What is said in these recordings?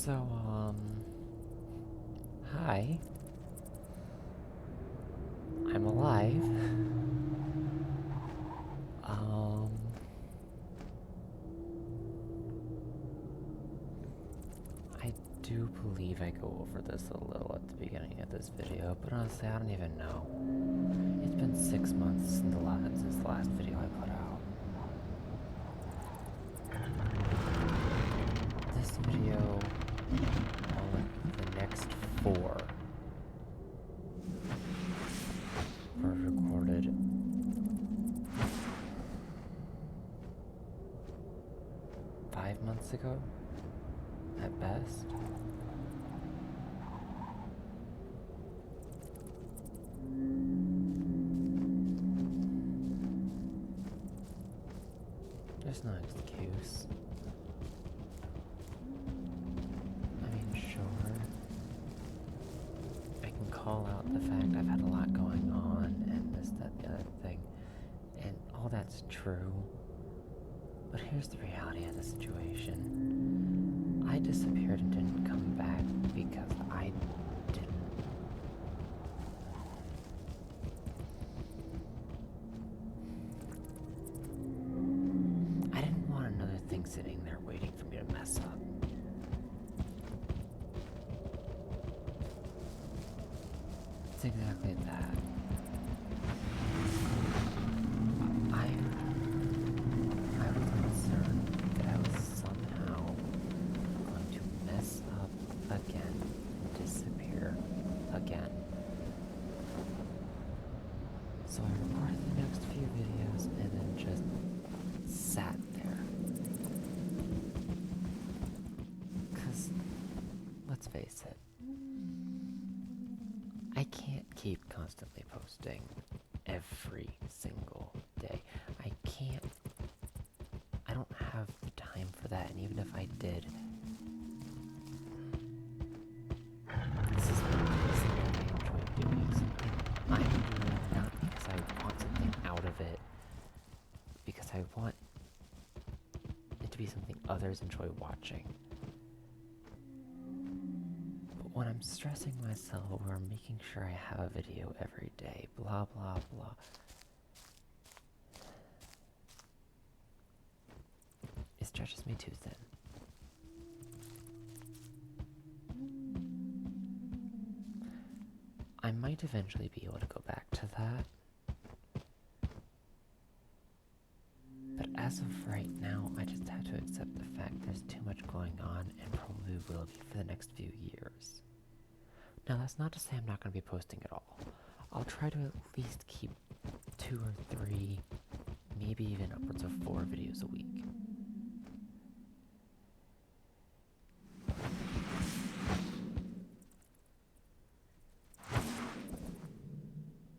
So, hi. I'm alive. I do believe I go over this a little at the beginning of this video, but honestly, I don't even know. It's been 6 months since the last video I put out. This video, along with the next 4, were recorded 5 months ago, at best. There's no excuse. I mean, sure, I can call out the fact I've had a lot going on, and this, that, the other thing, and all that's true. But here's the reality of the situation. I disappeared and didn't come back because I didn't want another thing sitting there waiting for me to mess up. It's exactly that. I was concerned that I was somehow going to mess up again and disappear again. So I recorded the next few videos and then just sat there. Cause, let's face it, I can't keep constantly posting every single day. I don't have the time for that, and even if I did, this is something I enjoy doing, something I'm doing not because I want something out of it, because I want it to be something others enjoy watching. But when I'm stressing myself over making sure I have a video every day, blah blah blah, it stretches me too thin. I might eventually be able to go back to that, but as of right now, I just have to accept the fact there's too much going on and probably will be for the next few years. Now, that's not to say I'm not going to be posting at all. I'll try to at least keep 2 or 3, maybe even upwards of 4 videos a week.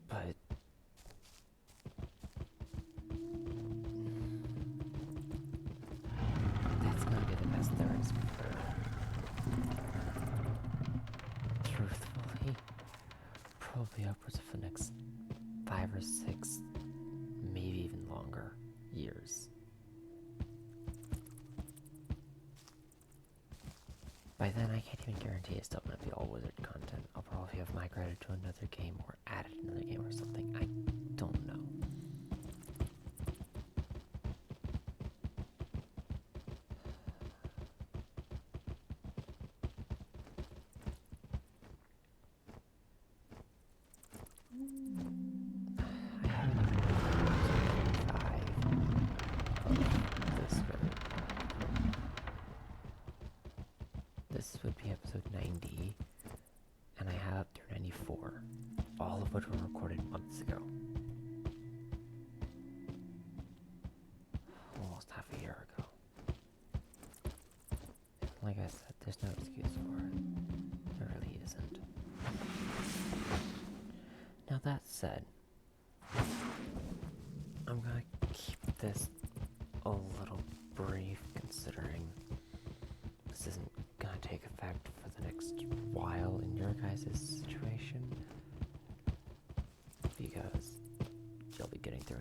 But that's going to be the best there is for, truthfully, probably upwards of the next 5 or 6, maybe even longer, years. By then, I can't even guarantee it's still going to be all Wizard content. I'll probably have migrated to another game or added another game or something. I don't know. I haven't even done episode 5 of this very. This would be episode 90, and I have up through 94, all of which were recorded months ago. Almost half a year ago. Like I said, there's no excuse for it. There really isn't. Now that said, I'm gonna keep this a little brief considering this isn't gonna take effect for the next while in your guys' situation, because you'll be getting through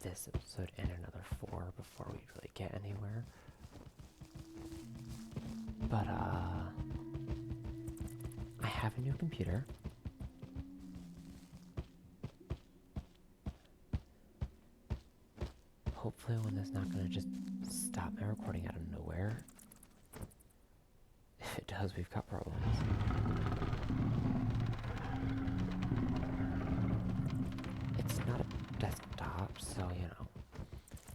this episode and another 4 before we really get anywhere. But, I have a new computer. Hopefully one that's not gonna just stop my recording out of nowhere. If it does, we've got problems. It's not a desktop, so, you know,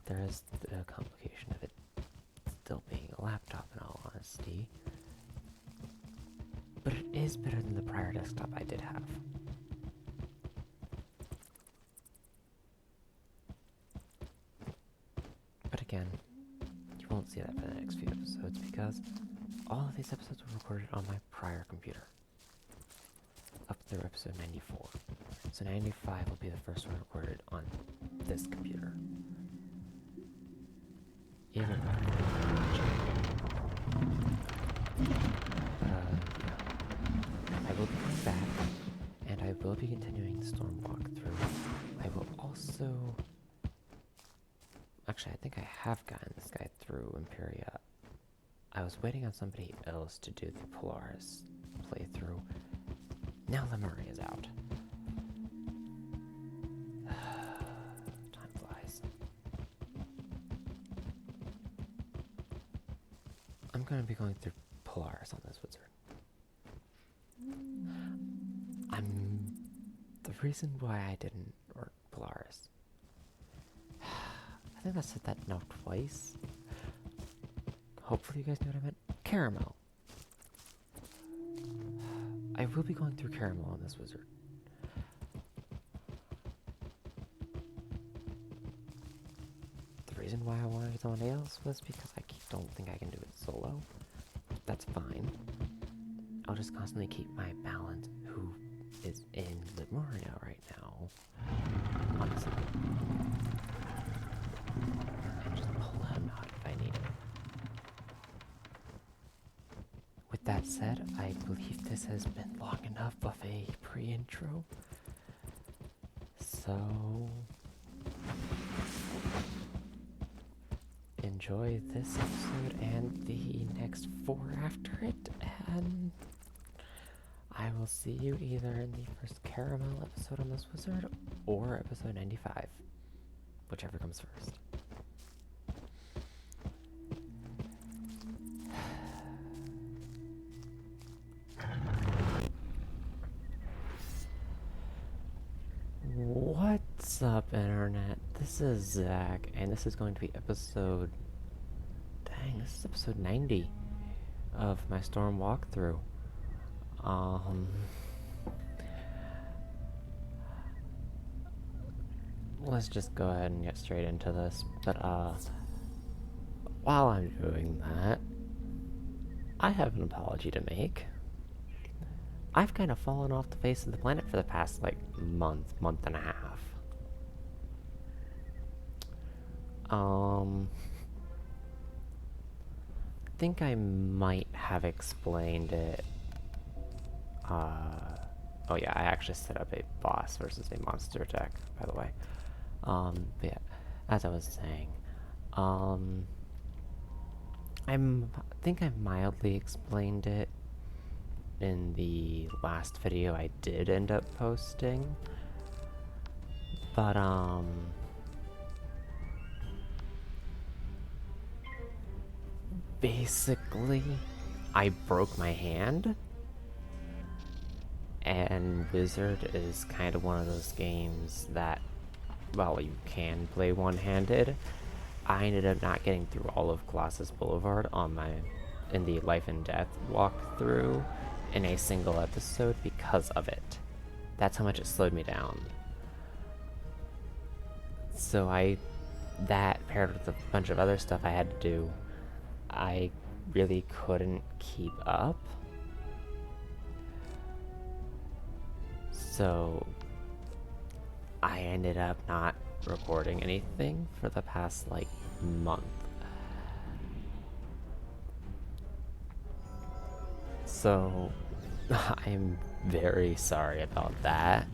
there is the complication of it still being a laptop in all honesty. But it is better than the prior desktop I did have. But again, you won't see that for the next few episodes because all of these episodes were recorded on my prior computer. Up through episode 94. So 95 will be the first one recorded on this computer. Either way. I will be coming back, and I will be continuing the storm walkthrough. I will also... Actually, I think I have gotten this guy through Imperia. I was waiting on somebody else to do the Polaris playthrough. Now Lemuria is out. Time flies. I'm going to be going through Polaris on this wizard. The reason why I didn't work Polaris. I think I said that now twice. Hopefully you guys know what I meant. Caramel. I will be going through Caramel on this wizard. The reason why I wanted somebody else was because I don't think I can do it solo. That's fine. I'll just constantly keep my balance, who is in Lemuria right now, on the side. And just pull him out if I need him. With that said, I believe this has been long enough of a pre-intro. So... enjoy this episode and the next 4 after it, and I will see you either in the first Caramel episode on this wizard or episode 95, whichever comes first. What's up, Internet? This is Zach, and this is going to be episode... Dang, this is episode 90 of my Storm walkthrough. Let's just go ahead and get straight into this, but, while I'm doing that, I have an apology to make. I've kind of fallen off the face of the planet for the past, like, month and a half. I think I might have explained it. Oh yeah, I actually set up a boss versus a monster deck, by the way. But yeah, as I was saying, I think I mildly explained it in the last video I did end up posting, but basically I broke my hand, and Wizard is kind of one of those games that, well, you can play one-handed. I ended up not getting through all of Colossus Boulevard in the Life and Death walkthrough in a single episode because of it. That's how much it slowed me down. So that paired with a bunch of other stuff I had to do, I really couldn't keep up. So I ended up not recording anything for the past, like, month. So I'm very sorry about that.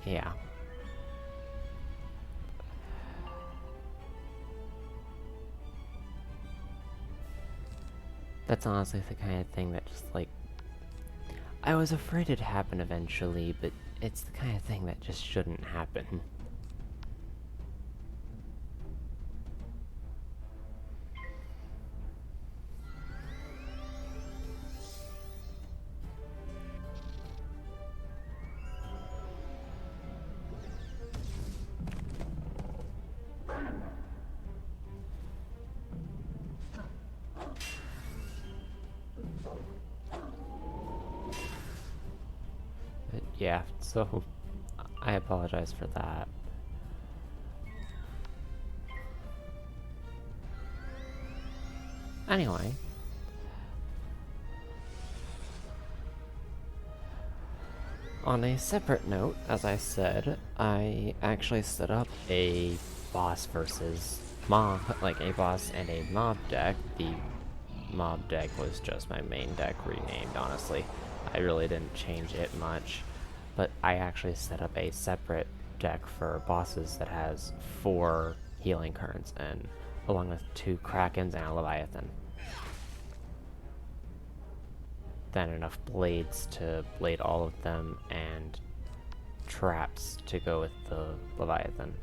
Yeah. That's honestly the kind of thing that just, like, I was afraid it'd happen eventually, but it's the kind of thing that just shouldn't happen. But yeah, so I apologize for that. Anyway. On a separate note, as I said, I actually set up a boss versus mob, like a boss and a mob deck. The mob deck was just my main deck renamed, honestly. I really didn't change it much, but I actually set up a separate deck for bosses that has 4 healing currents and along with 2 krakens and a leviathan. Then enough blades to blade all of them and traps to go with the leviathan.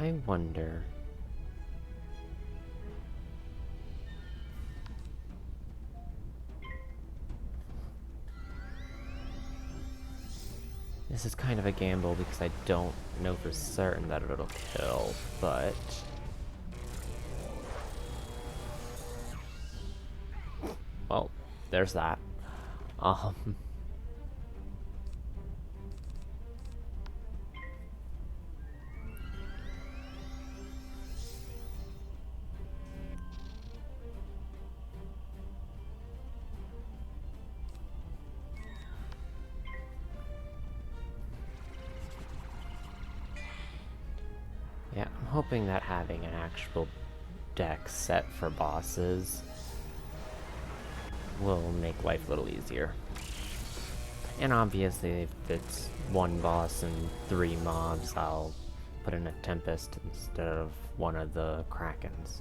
I wonder... This is kind of a gamble because I don't know for certain that it'll kill, but... Well, there's that. Yeah, I'm hoping that having an actual deck set for bosses will make life a little easier. And obviously, if it's 1 boss and 3 mobs, I'll put in a Tempest instead of one of the Krakens.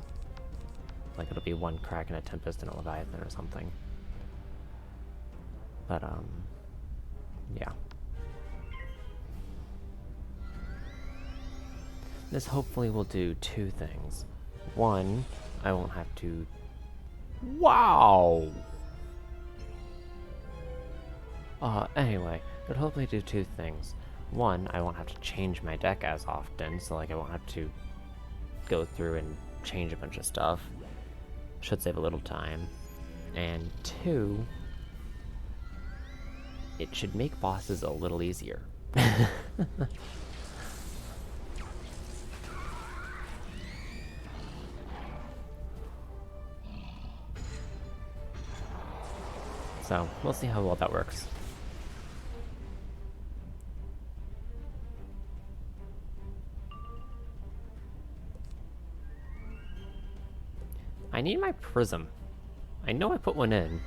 Like, it'll be 1 Kraken, a Tempest, and a Leviathan or something. But, yeah. This hopefully will do 2 things. 1, I won't have to... Wow! Anyway, it'll hopefully do 2 things. 1, I won't have to change my deck as often, so like I won't have to go through and change a bunch of stuff. Should save a little time. And 2, it should make bosses a little easier. So, we'll see how well that works. I need my prism. I know I put one in.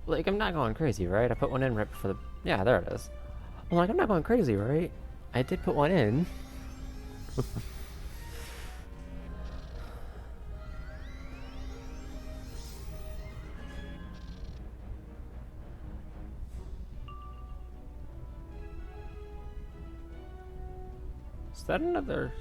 Like, I'm not going crazy, right? I put one in right before the... Yeah, there it is. I'm like, I'm not going crazy, right? I did put one in. Is that another...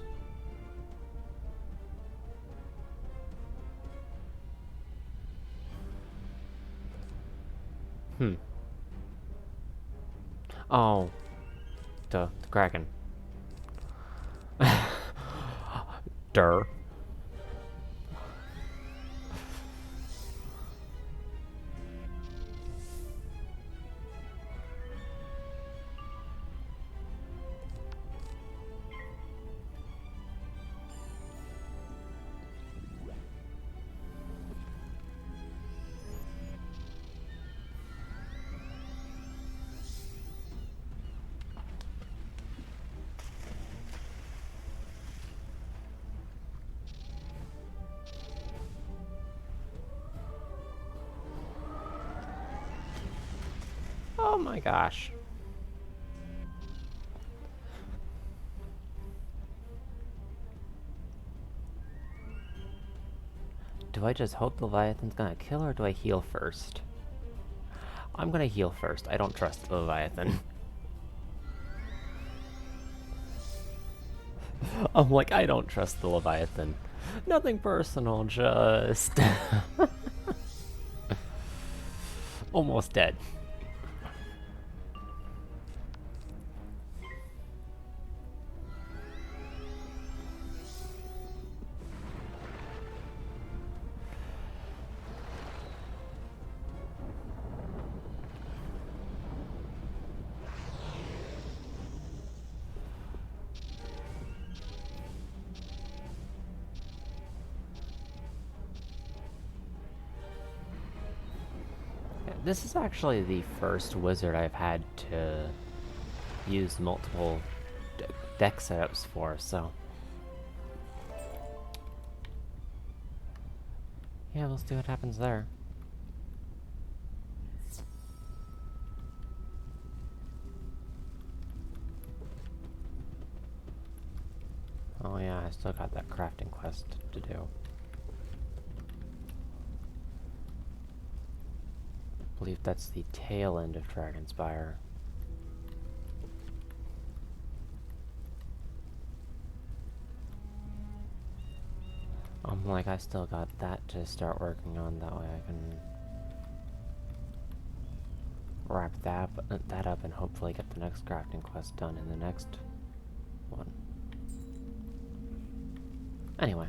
Oh. The Kraken. Durr. my gosh. Do I just hope the Leviathan's gonna kill, or do I heal first? I'm gonna heal first. I don't trust the Leviathan. I'm like, I don't trust the Leviathan. Nothing personal, just... almost dead. This is actually the first wizard I've had to use multiple deck setups for, so... yeah, we'll see what happens there. Oh yeah, I still got that crafting quest to do. I believe that's the tail end of Dragonspire. I'm like, I still got that to start working on, that way I can wrap that up and hopefully get the next crafting quest done in the next one. Anyway.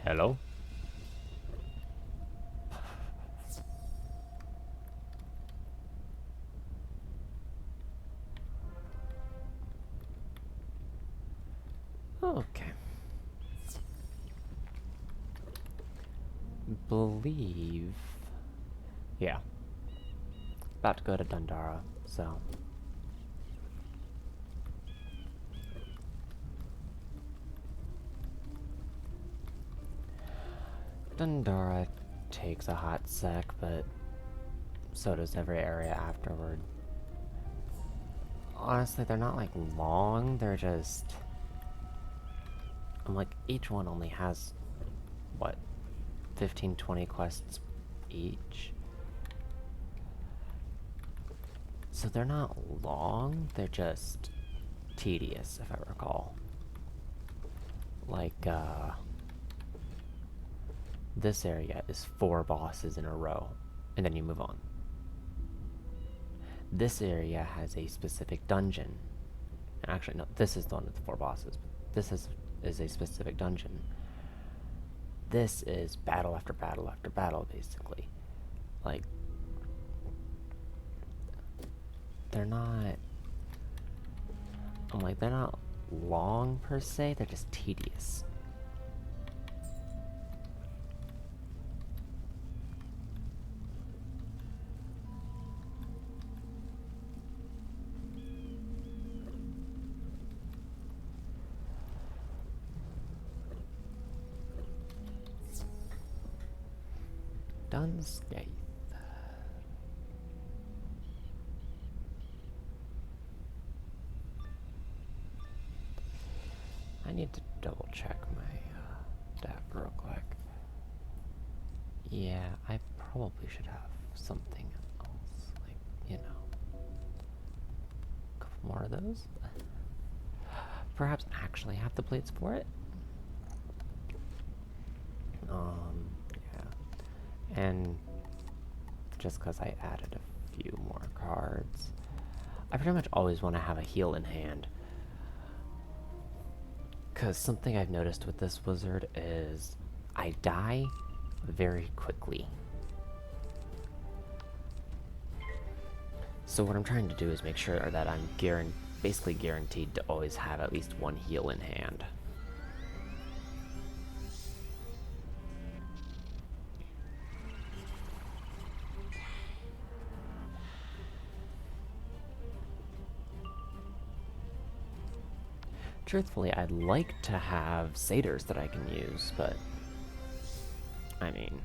Hello? Okay. Believe... yeah. About to go to Dundara, so... Dundara takes a hot sec, but so does every area afterward. Honestly, they're not like long, they're just... I'm like, each one only has, what, 15-20 quests each? So they're not long, they're just tedious, if I recall. Like, this area is 4 bosses in a row, and then you move on. This area has a specific dungeon. Actually, no, this is the one with the 4 bosses. This is a specific dungeon. This is battle after battle after battle, basically. Like, they're not... I'm like, they're not long per se, they're just tedious. Dunscape. I need to double check my deck real quick. Yeah, I probably should have something else, like, you know, a couple more of those. Perhaps actually have the plates for it. Yeah. And just because I added a few more cards, I pretty much always want to have a heal in hand. Because something I've noticed with this wizard is I die very quickly. So what I'm trying to do is make sure that I'm basically guaranteed to always have at least one heal in hand. Truthfully, I'd like to have satyrs that I can use, but I mean,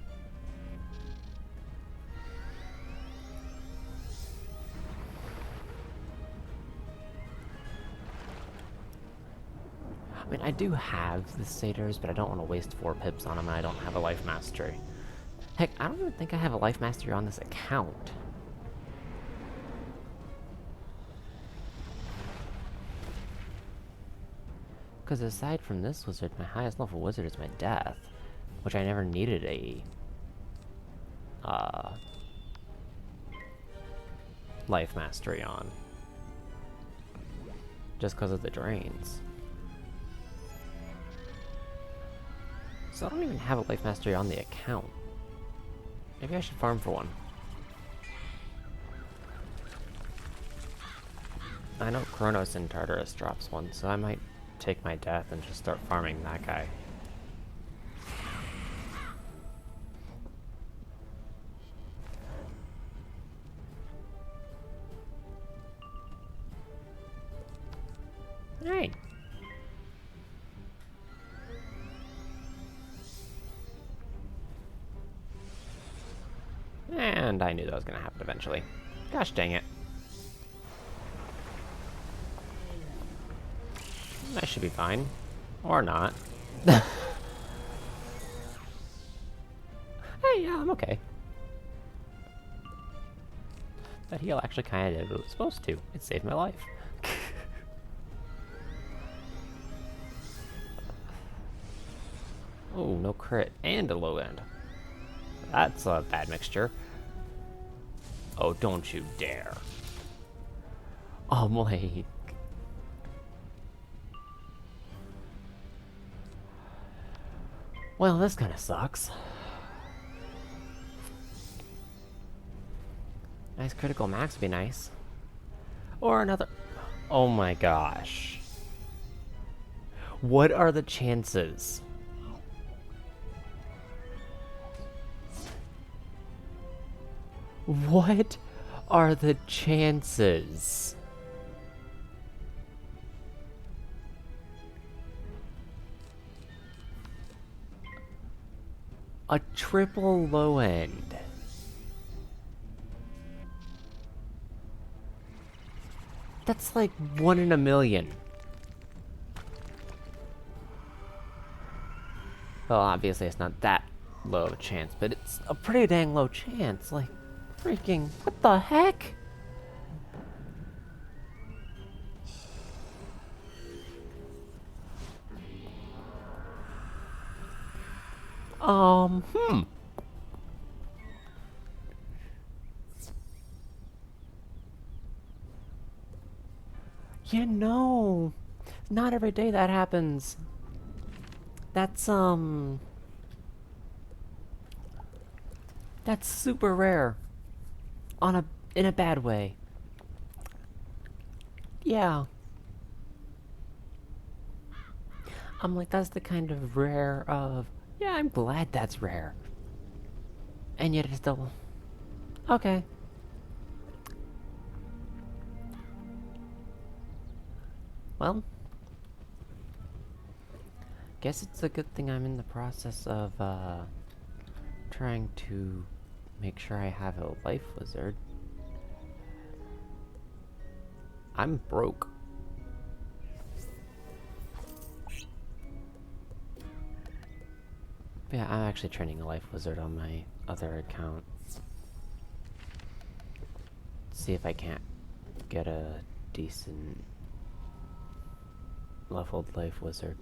I do have the satyrs, but I don't want to waste 4 pips on them, and I don't have a life mastery. Heck, I don't even think I have a life mastery on this account. Because aside from this wizard, my highest level wizard is my death, which I never needed a life mastery on, just because of the drains. So I don't even have a life mastery on the account. Maybe I should farm for one. I know Kronos in Tartarus drops one, so I might take my death and just start farming that guy. Alright. And I knew that was going to happen eventually. Gosh dang it. I should be fine. Or not. Hey, yeah, I'm okay. That heal actually kind of did what it was supposed to. It saved my life. Oh, no crit and a low end. That's a bad mixture. Oh, don't you dare. Oh, my. Well, this kind of sucks. Nice critical max would be nice. Or another... Oh my gosh. What are the chances? What are the chances? A triple low end. That's like 1 in a million. Well, obviously it's not that low of a chance, but it's a pretty dang low chance. Like, freaking, what the heck? You know, not every day that happens. That's super rare. In a bad way. Yeah. I'm like, that's the kind of rare of, yeah, I'm glad that's rare. And yet it's still, okay. Well, guess it's a good thing I'm in the process of, trying to make sure I have a life wizard. I'm broke. Yeah, I'm actually training a life wizard on my other account. See if I can't get a decent leveled life wizard.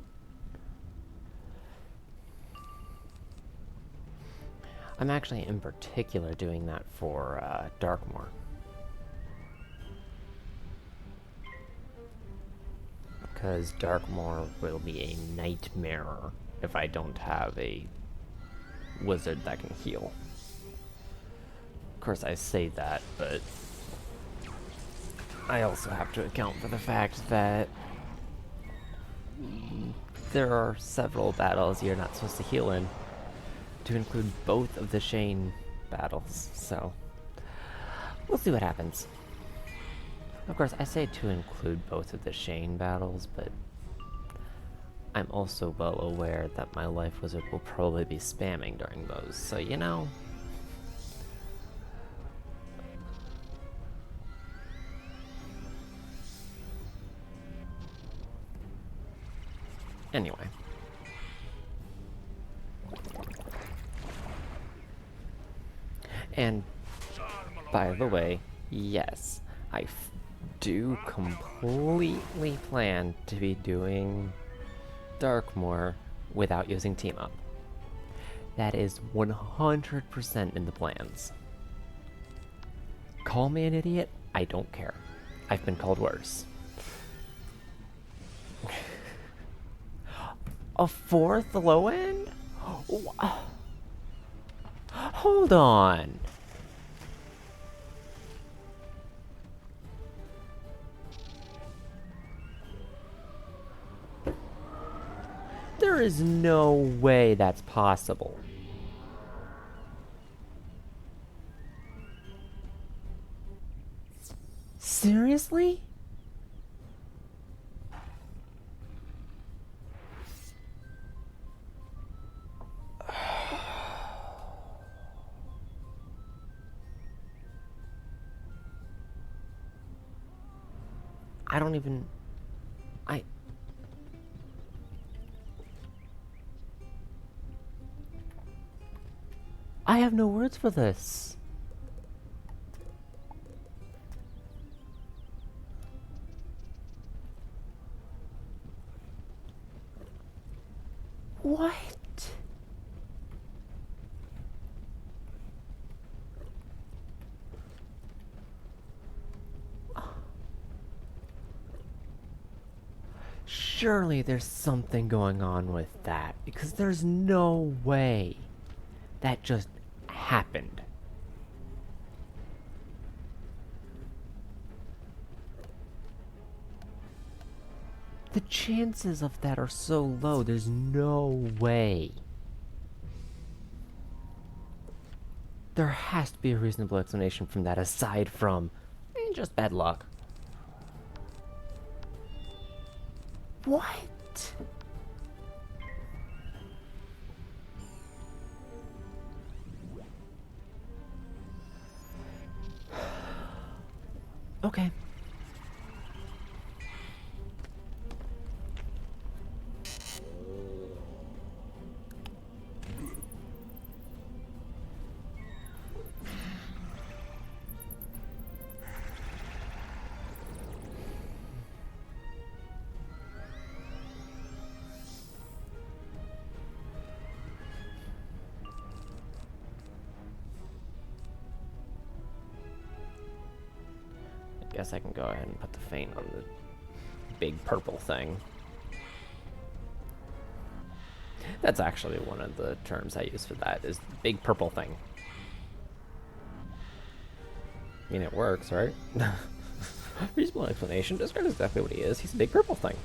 I'm actually in particular doing that for Darkmoor. Because Darkmoor will be a nightmare if I don't have a wizard that can heal. Of course I say that, but I also have to account for the fact that there are several battles you're not supposed to heal in, to include both of the Shane battles, so we'll see what happens. Of course, I say to include both of the Shane battles, but I'm also well aware that my life wizard will probably be spamming during those, so you know. Anyway. And by the way, yes, I do completely plan to be doing Darkmoor without using Team Up. That is 100% in the plans. Call me an idiot, I don't care. I've been called worse. A fourth low end? Hold on. There is no way that's possible. Seriously? I don't even... I have no words for this. What? Surely there's something going on with that, because there's no way that just happened. The chances of that are so low, there's no way. There has to be a reasonable explanation from that aside from just bad luck. What? Okay. I guess I can go ahead and put the feint on the big purple thing. That's actually one of the terms I use for that, is big purple thing. I mean, it works, right? Reasonable explanation describes exactly what he is. He's a big purple thing.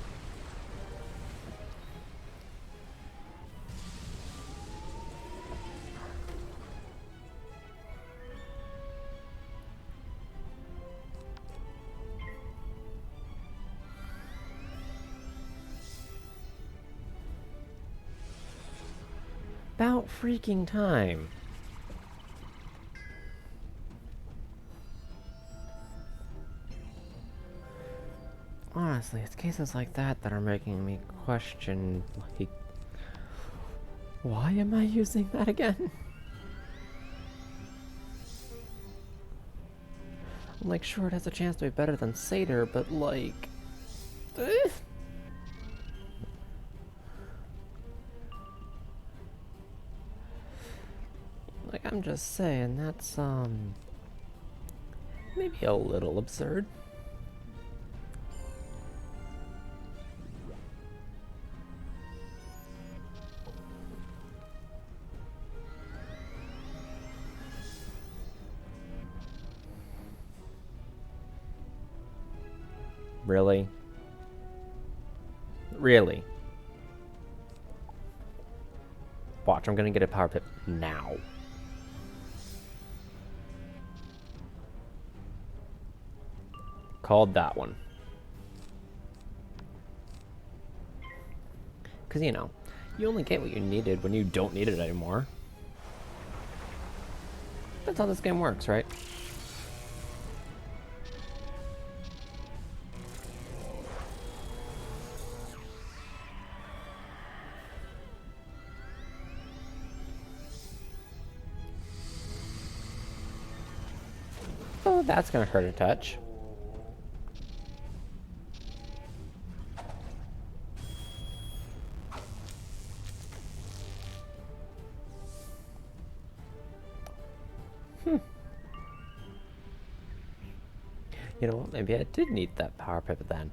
About freaking time. Honestly, it's cases like that that are making me question, like, why am I using that again? I'm like, sure, it has a chance to be better than Satyr, but like... Like, I'm just saying, that's, maybe a little absurd. Really? Really? Watch, I'm gonna get a power pip now. Called that one. Because, you know, you only get what you needed when you don't need it anymore. That's how this game works, right? Oh, that's gonna hurt a touch. You know what? Maybe I did need that power pivot then.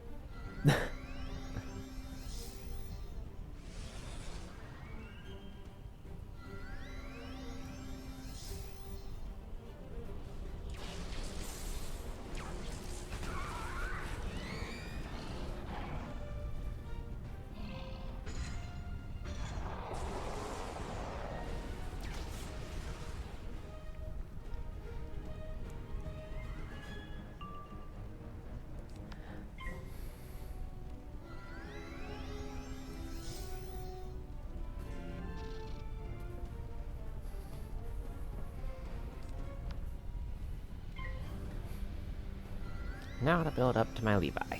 Now to build up to my Levi.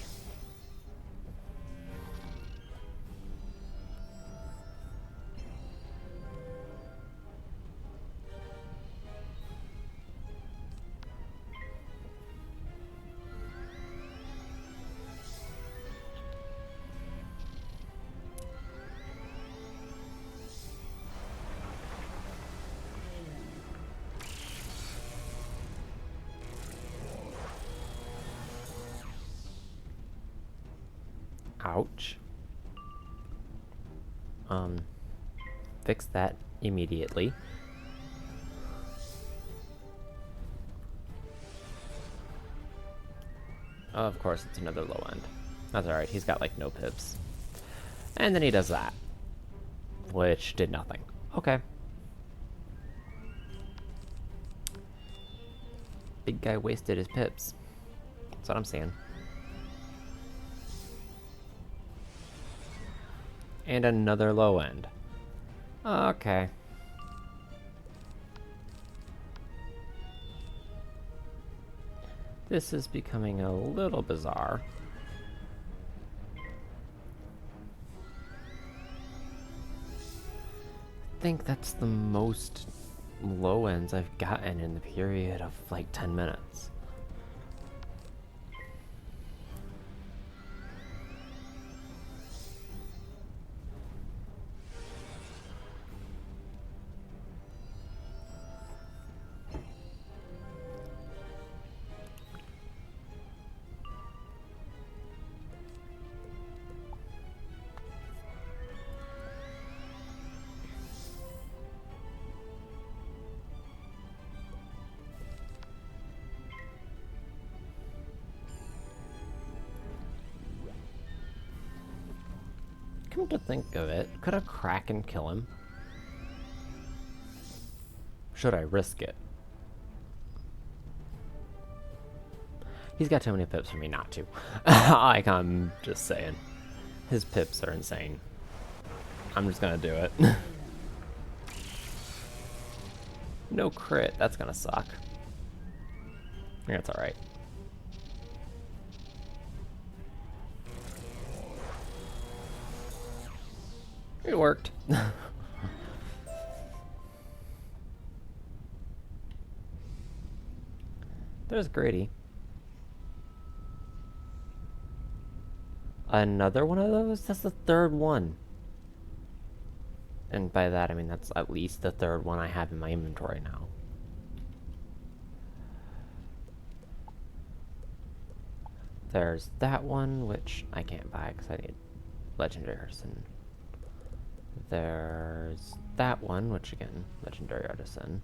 Ouch. Fix that immediately. Oh, of course, it's another low end. That's alright, he's got like no pips. And then he does that, which did nothing. Okay. Big guy wasted his pips. That's what I'm saying. And another low end. Okay. This is becoming a little bizarre. I think that's the most low ends I've gotten in the period of like 10 minutes. Come to think of it, could a Kraken kill him? Should I risk it? He's got too many pips for me not to. Like, I'm just saying. His pips are insane. I'm just gonna do it. No crit, that's gonna suck. That's alright. It worked. There's Grady. Another one of those? That's the third one. And by that, I mean that's at least the third one I have in my inventory now. There's that one, which I can't buy because I need Legendary Artisan. There's that one, which again, Legendary Artisan.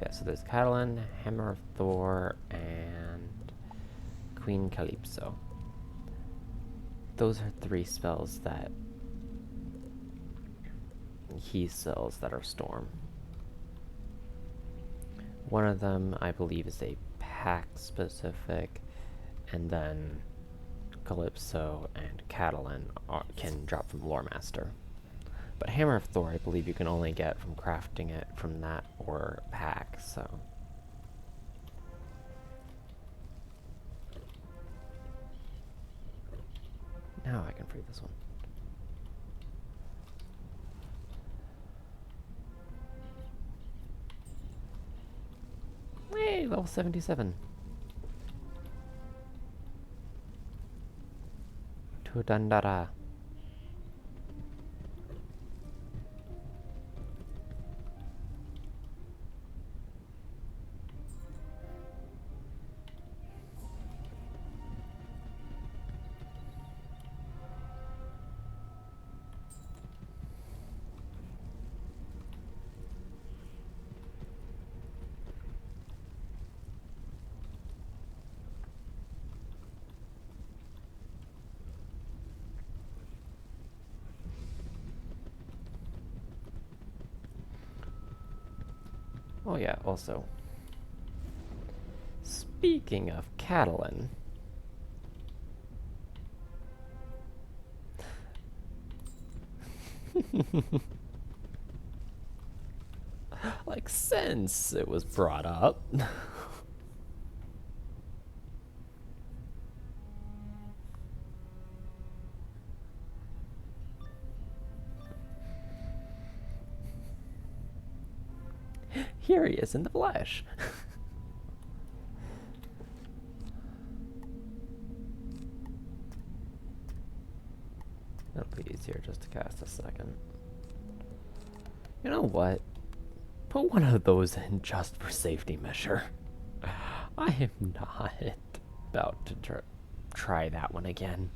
Yeah, so there's Catalan, Hammer of Thor, and Queen Calypso. Those are 3 spells that he sells that are Storm. One of them, I believe, is a pack specific, and then Calypso and Catalan can drop from Lore Master. But Hammer of Thor, I believe you can only get from crafting it from that or pack, so... Now I can free this one. Hey, level 77. To Dandara. Oh yeah, also, speaking of Catalan, like, since it was brought up, here he is in the flesh. It'll be easier just to cast a second. You know what? Put one of those in just for safety measure. I am not about to try that one again.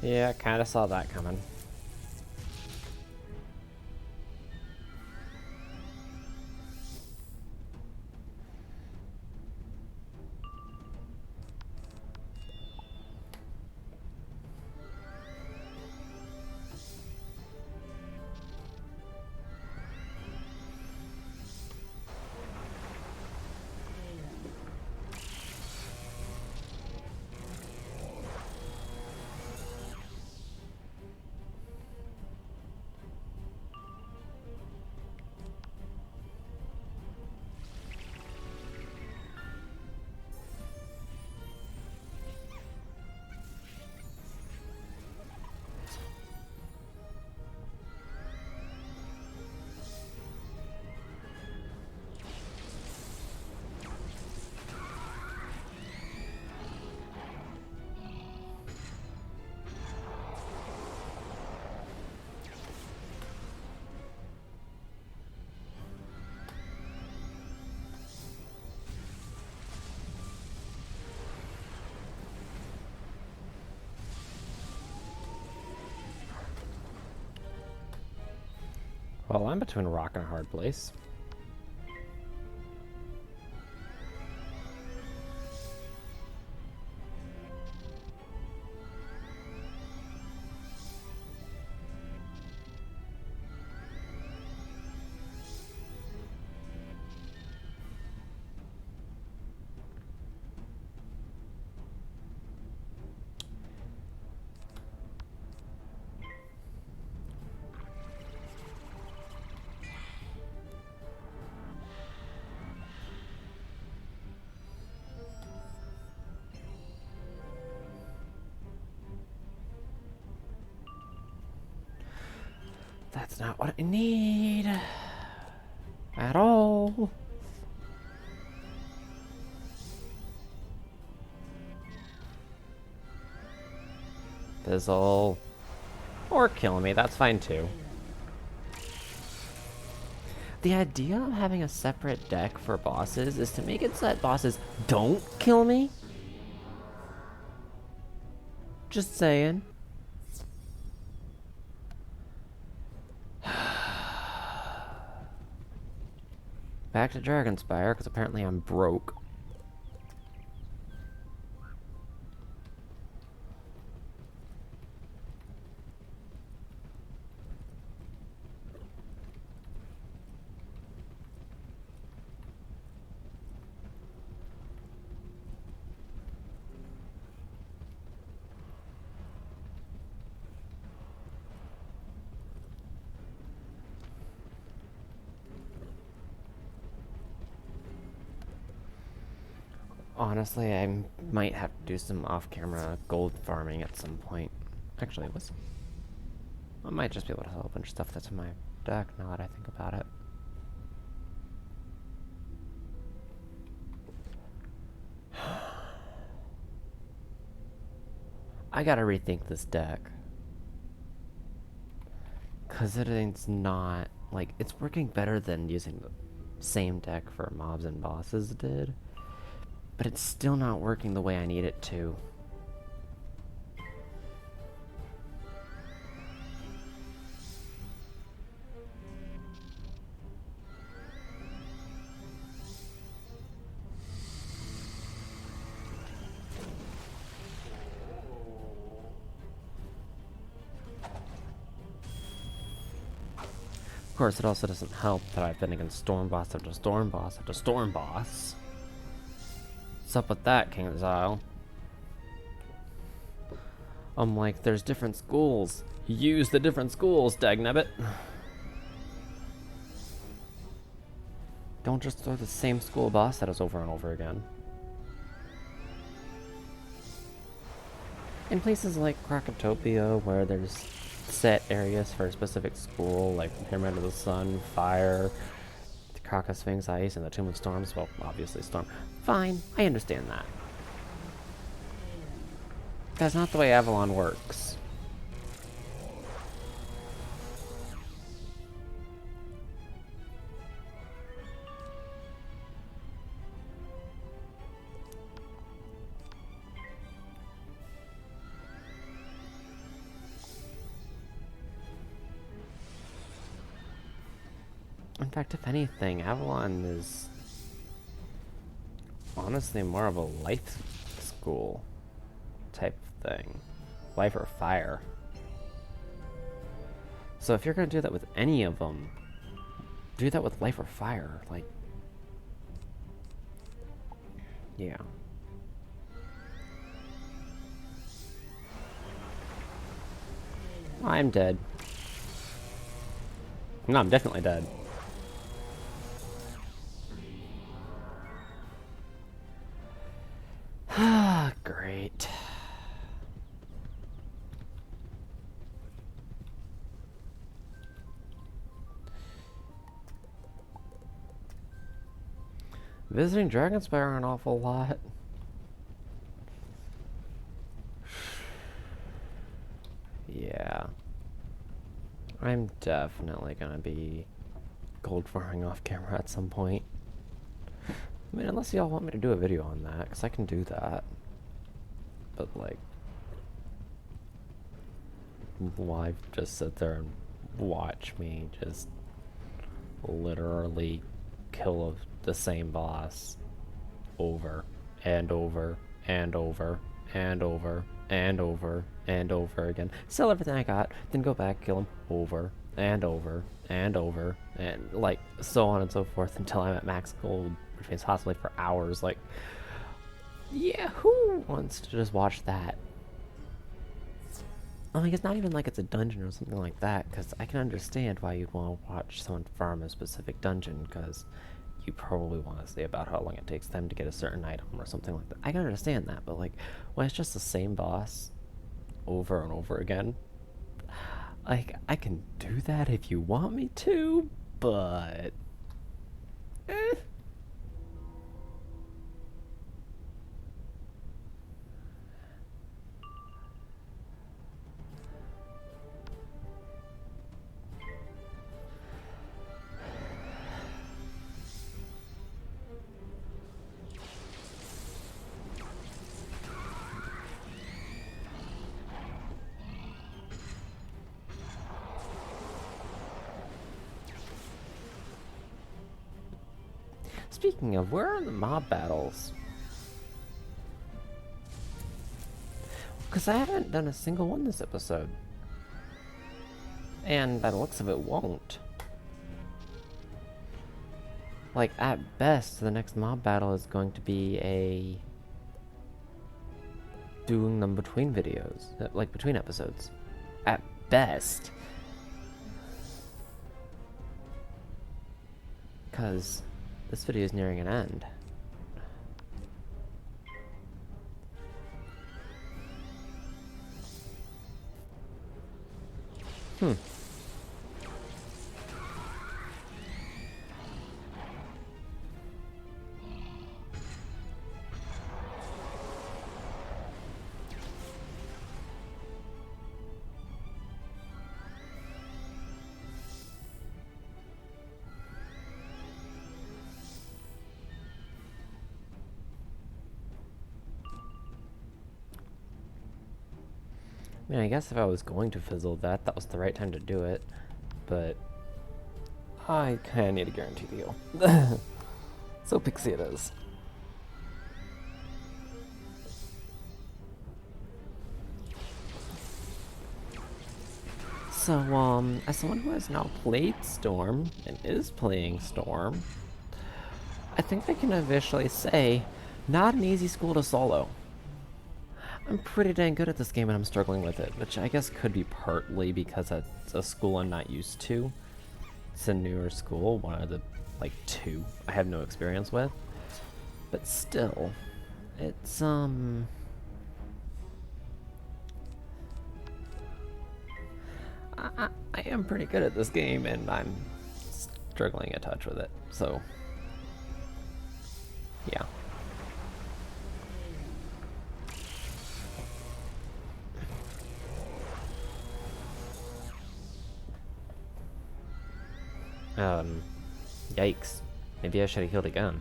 Yeah, kinda saw that coming. Well, I'm between a rock and a hard place. That's not what I need at all. Fizzle. Or kill me, that's fine too. The idea of having a separate deck for bosses is to make it so that bosses don't kill me. Just saying. Back to Dragonspire, because apparently I'm broke. Honestly, I might have to do some off-camera gold farming at some point. Actually, I might just be able to sell a bunch of stuff that's in my deck now that I think about it. I gotta rethink this deck. Because it's not, like, it's working better than using the same deck for mobs and bosses did. But it's still not working the way I need it to. Of course, it also doesn't help that I've been against Storm Boss after Storm Boss after Storm Boss. What's up with that, King Exile? I'm like, there's different schools. Use the different schools, dagnabbit. Don't just throw the same school boss at us over and over again. In places like Krakatopia, where there's set areas for a specific school, like Pyramid of the Sun, Fire, the Kraka Sphinx Ice, and the Tomb of Storms, well, obviously Storm. Fine, I understand that. That's not the way Avalon works. In fact, if anything, Avalon is honestly more of a life school type of thing. Life or fire. So if you're going to do that with any of them, do that with life or fire. Like, yeah. I'm dead. No, I'm definitely dead. Great. Visiting Dragonspire an awful lot. Yeah. I'm definitely gonna be gold farming off camera at some point. I mean, unless y'all want me to do a video on that, because I can do that. But, like, why just sit there and watch me just literally kill the same boss over and over and over and over and over and over again. Sell everything I got, then go back, kill him over and over and over, and like so on and so forth until I'm at max gold, which means possibly for hours. Like, yeah, who wants to just watch that? I mean, it's not even like it's a dungeon or something like that, because I can understand why you'd want to watch someone farm a specific dungeon, because you probably want to see about how long it takes them to get a certain item or something like that. I can understand that, but like, when it's just the same boss over and over again, Like, I can do that if you want me to, but... Eh. Speaking of, where are the mob battles? Because I haven't done a single one this episode. And by the looks of it, won't. Like, at best, the next mob battle is going to be a... doing them between videos. Like, between episodes. At best. Because this video is nearing an end. I mean, I guess if I was going to fizzle that was the right time to do it. But... I kinda need a guarantee deal. So pixie it is. So, as someone who has now played Storm, and is playing Storm, I think I can officially say, not an easy school to solo. I'm pretty dang good at this game and I'm struggling with it, which I guess could be partly because it's a school I'm not used to. It's a newer school, one of the, like, two I have no experience with. But still, it's, I am pretty good at this game and I'm struggling a touch with it, so, yeah. Yikes. Maybe I should have healed again.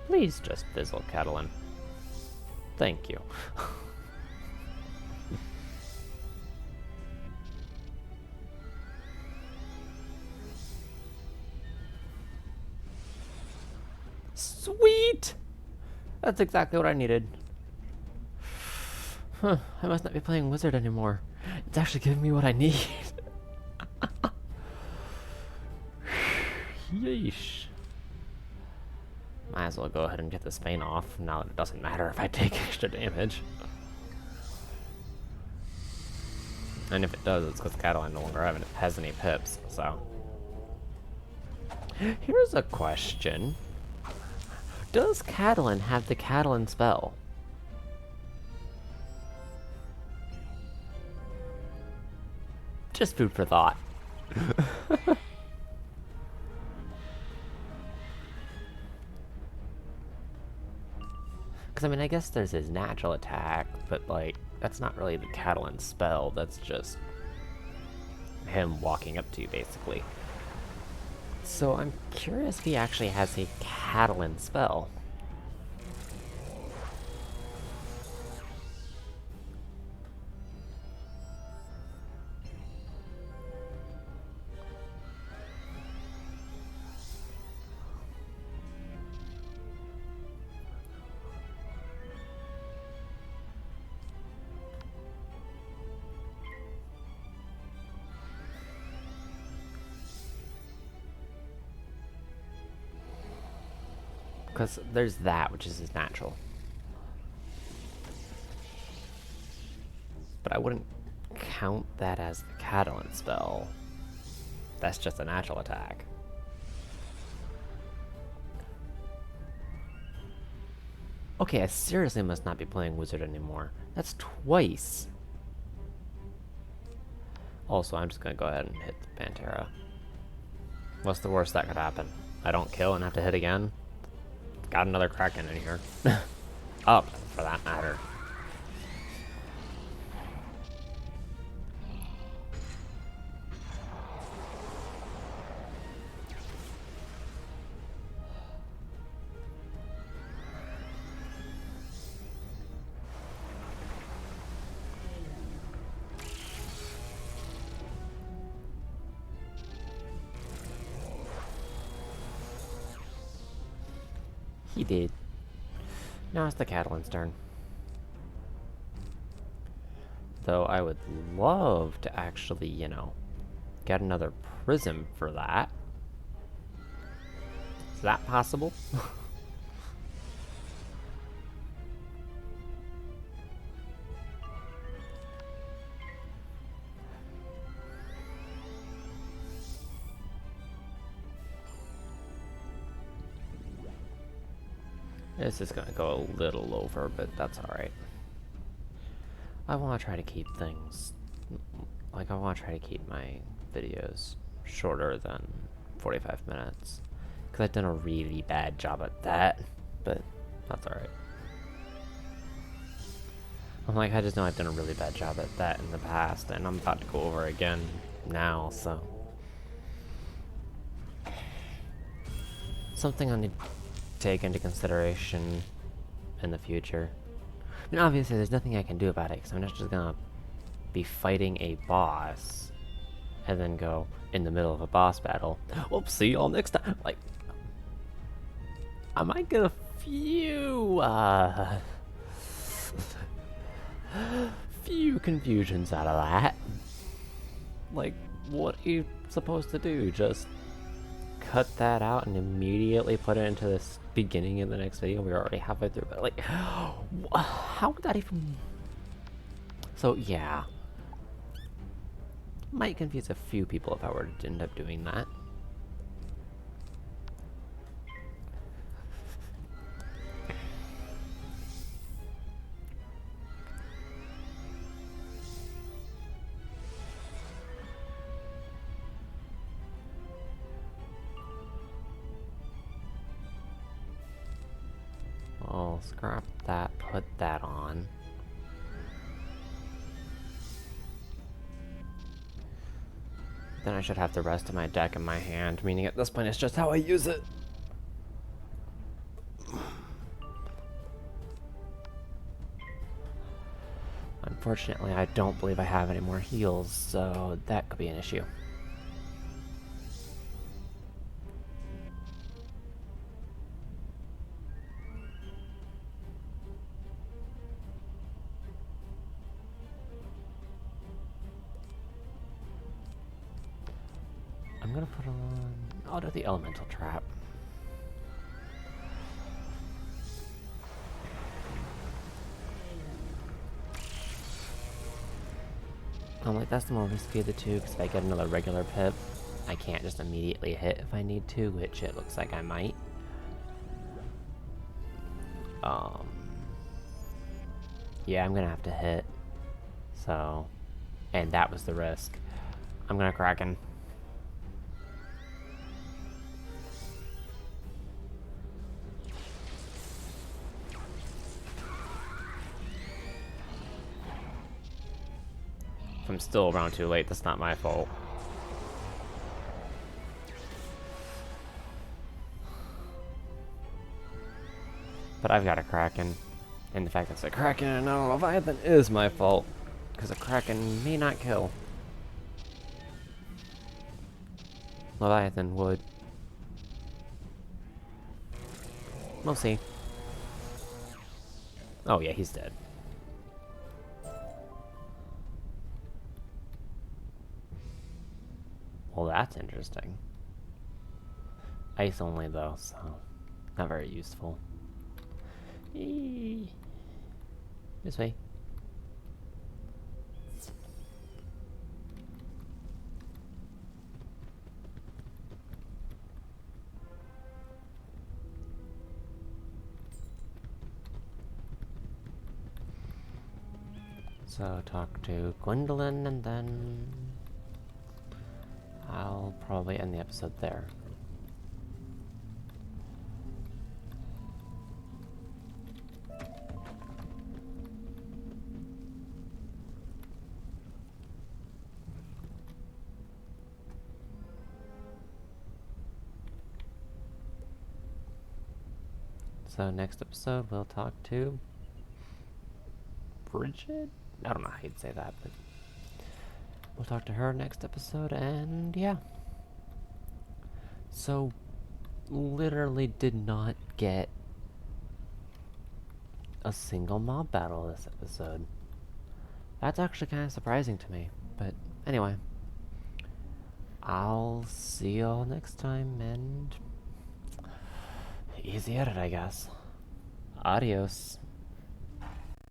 Please just fizzle, Catalan. Thank you. Sweet! That's exactly what I needed. Huh, I must not be playing Wizard anymore. It's actually giving me what I need. Yeesh. Might as well go ahead and get this Bane off, now that it doesn't matter if I take extra damage. And if it does, it's because Catalan no longer has any pips, so. Here's a question. Does Catalan have the Catalan spell? Just food for thought. Because, I mean, I guess there's his natural attack, but, like, that's not really the Catalan spell, that's just him walking up to you, basically. So I'm curious if he actually has a Catalan spell. Because there's that, which is his natural. But I wouldn't count that as the Catalan spell. That's just a natural attack. Okay, I seriously must not be playing Wizard anymore. That's twice. Also, I'm just gonna go ahead and hit the Pantera. What's the worst that could happen? I don't kill and have to hit again? Got another Kraken in here. Up, for that matter. He did. Now it's the Catalan's turn. Though I would love to actually, you know, get another prism for that. Is that possible? This is gonna go a little over, but that's alright. I want to try to keep things, like I want to try to keep my videos shorter than 45 minutes. Because I've done a really bad job at that, but that's alright. I'm like, I just know I've done a really bad job at that in the past, and I'm about to go over again now, so. Something I need to take into consideration in the future. I mean, obviously, there's nothing I can do about it, because I'm not just gonna be fighting a boss and then go in the middle of a boss battle. Well, see y'all next time. Like, I might get a few, few confusions out of that. Like, what are you supposed to do? Just cut that out and immediately put it into this beginning of the next video? We're already halfway through, but like, how would that even... So, yeah. Might confuse a few people if I were to end up doing that. I'll scrap that, put that on. Then I should have the rest of my deck in my hand, meaning at this point it's just how I use it. Unfortunately, I don't believe I have any more heals, so that could be an issue. I'm gonna put on... I'll do the elemental trap. I'm like, that's the more risky of the two, because if I get another regular pip, I can't just immediately hit if I need to, which it looks like I might. Yeah, I'm gonna have to hit. So, and that was the risk. I'm gonna Kraken. If I'm still around too late, that's not my fault. But I've got a Kraken. And the fact that it's a Kraken and not a Leviathan is my fault. Because a Kraken may not kill. Leviathan would. We'll see. Oh yeah, he's dead. Well, that's interesting. Ice only though, so not very useful. Eee. This way. So talk to Gwendolyn, and then I'll probably end the episode there. So next episode, we'll talk to Bridget? I don't know how you'd say that, but we'll talk to her next episode, and yeah. So, literally did not get a single mob battle this episode. That's actually kind of surprising to me, but anyway. I'll see y'all next time, and easy at it, I guess. Adios.